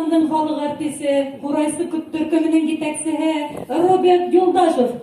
Казанның халык артисы, Курайсы күп төркеменең җитәкчесе Роберт Юлдашев.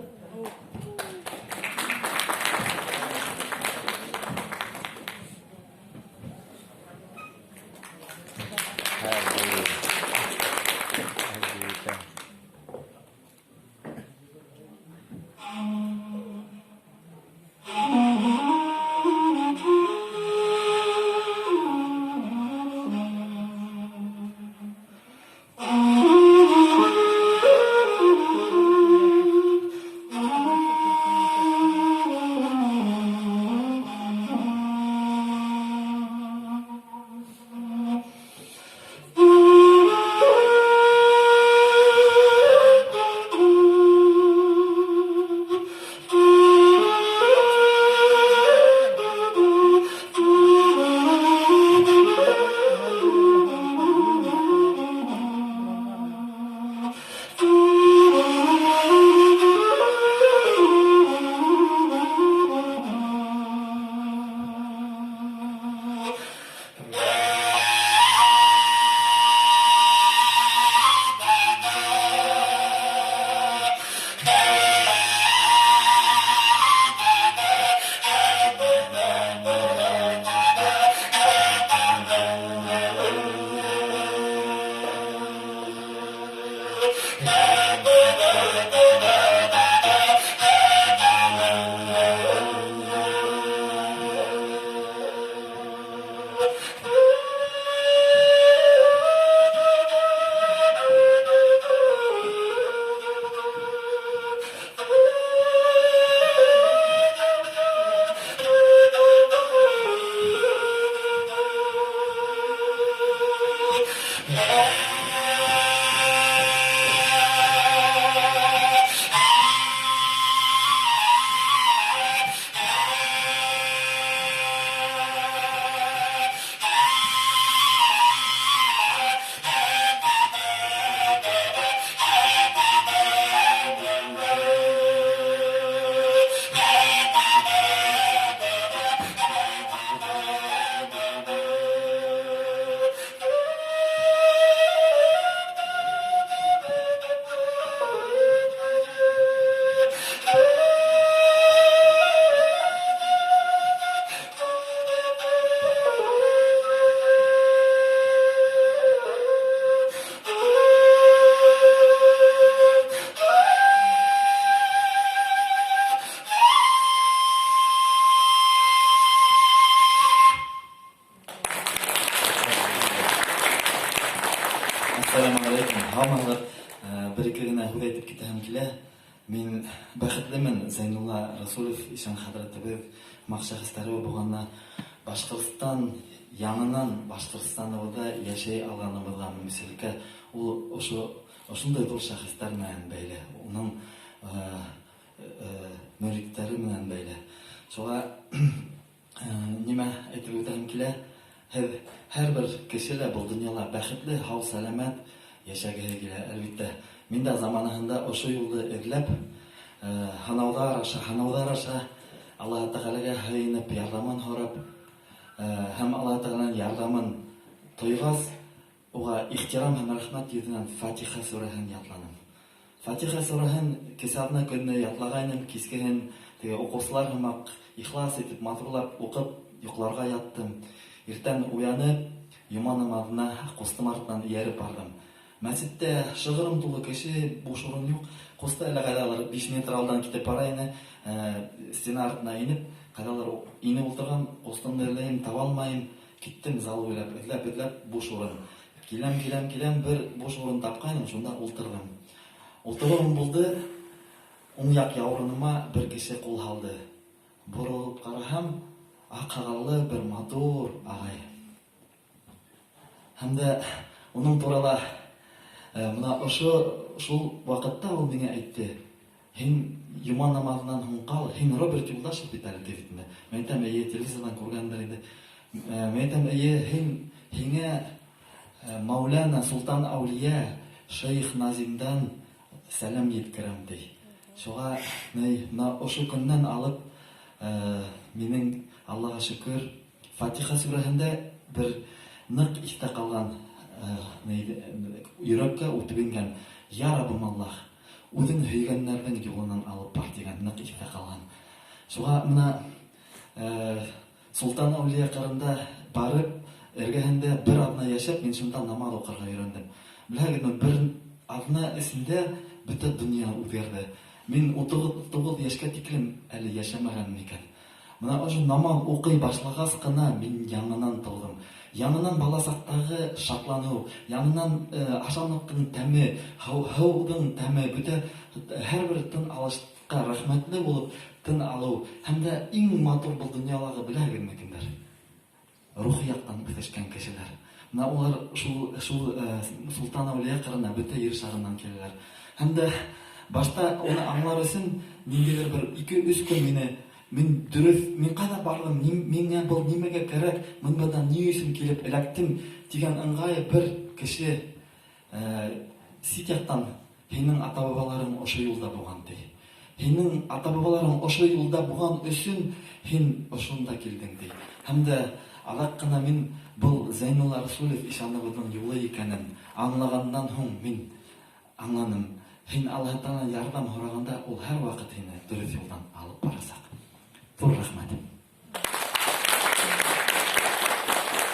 Ассаламуалейкум. Хаммалар бір-екілігіне худ айтып кетем келе. Мен бақытлымын Зайнулла Расулов ишан хадратыбыз мақшақыстары болғанна Башқұртстан яңынан Башқұртстанында яшай алганыбызга мисалга ул ошондай зор шәхестәр менән бәйле, уның мөриттәре менән бәйле. Шуңа нимә әйтеп үтәм килә? Һәрбер кеше дә бу дөньяда бәхетле, һау, сәламәт яшәгәһе килә, әлбәттә. Мин дә заманында ошо юлды эзләп, һанаудар аша Аллаһ Тәгаләгә һыйынып, ярдәмен һорап, һәм Аллаһ Тәгаләнең ярдәмен тойгас, уга ихтирам һәм рәхмәт йөзеннән Фатиха сүрәһен ятладым. Фатиха сүрәһен кисәбенә көнне ятлагайным, кискәһен укучылар һәммәк ихлас итеп матурлап укып йокларга яттым. Иртән уянып, йома намазына кустым артыннан ияреп бардым. Мәсҗидтә шыгырым тулы кеше, буш урын юк. Куста әле кайдалар 5 метр алдан китеп бара ине, стена артына инеп, кайдалар инеп утырган, кустымны эзләйм, таба алмайм, киттем зал уйлап, эзләп буш урын. Киләм, бер буш урын тапкайным, шунда ултырдым. Ултыруым булды, уң як яурыныма бер кеше кул һалды. Борылып карасам, ак кагаллы бер матур агай. Һәм дә уның турында мына шул вакытта ул миңа әйтте: "Һин йома намазынан һуң кал, һин Роберт Юлдашев бит әле" дип. Мен әйтәм, "Әйе, телевизордан күргәндер инде." Мен әйтәм, "Әйе, һиңа Маулана Султан Аулия Шейх Назимдан сәлам җиткерәм" ди. Шуңа мына ошо көннән алып минең Аллаһка шөкер Фатиха сүрәһендә бер нык истә калган йөрәккә үтеп ингән я Раббым Аллаһ, үзең һөйгәннәрнең юлынан алып бар дигән нык истә калган. Шуңа менә Султан Аулия кырында барып, эргәһендә бер атна яшәп, мин шунда намаз укырга өйрәндем. Беләгезме, бер атна эчендә бөтен дөнья үзгәрде. Мин 39 яшькә тиклем әле яшәмәгәнмен икән. Менә ошо намаз укый башлагас кына мин яңынан тылдым. Яңынан баласактагы шатлану, яңынан ашамлыктың тәме, һаудың тәме, бөтен һәрбер тын алышка рәхмәтле булып тын алу, һәм дә иң матур бу дөньядагы беләгезме кемдер? Рух яктан үсешкән кешеләр. Менә улар шул Султан Аулия кырына бөтен ер шарыннан киләләр. Һәм дә башта уны аңлар өчен ниндидер бер 2-3 көн мин кайда бардым, миңа был нимәгә кирәк, монда ни өчен килеп эләктем дигән ыңгай бер кеше ситяктан һинең ата-бабаларың ошо юлда булган ди. Һинең ата-бабаларың ошо юлда булган өчен һин ошонда килдең ди. Һәм дә алак кына мин был Зәйнулла Расулов ишаныбызның юлы икәнен аңлаганнан һуң мин аңланым. Һин Аллаһтан ярдәм һораганда, ул һәрвакыт һине дөрес юлдан алып барасак. Зур рәхмәт.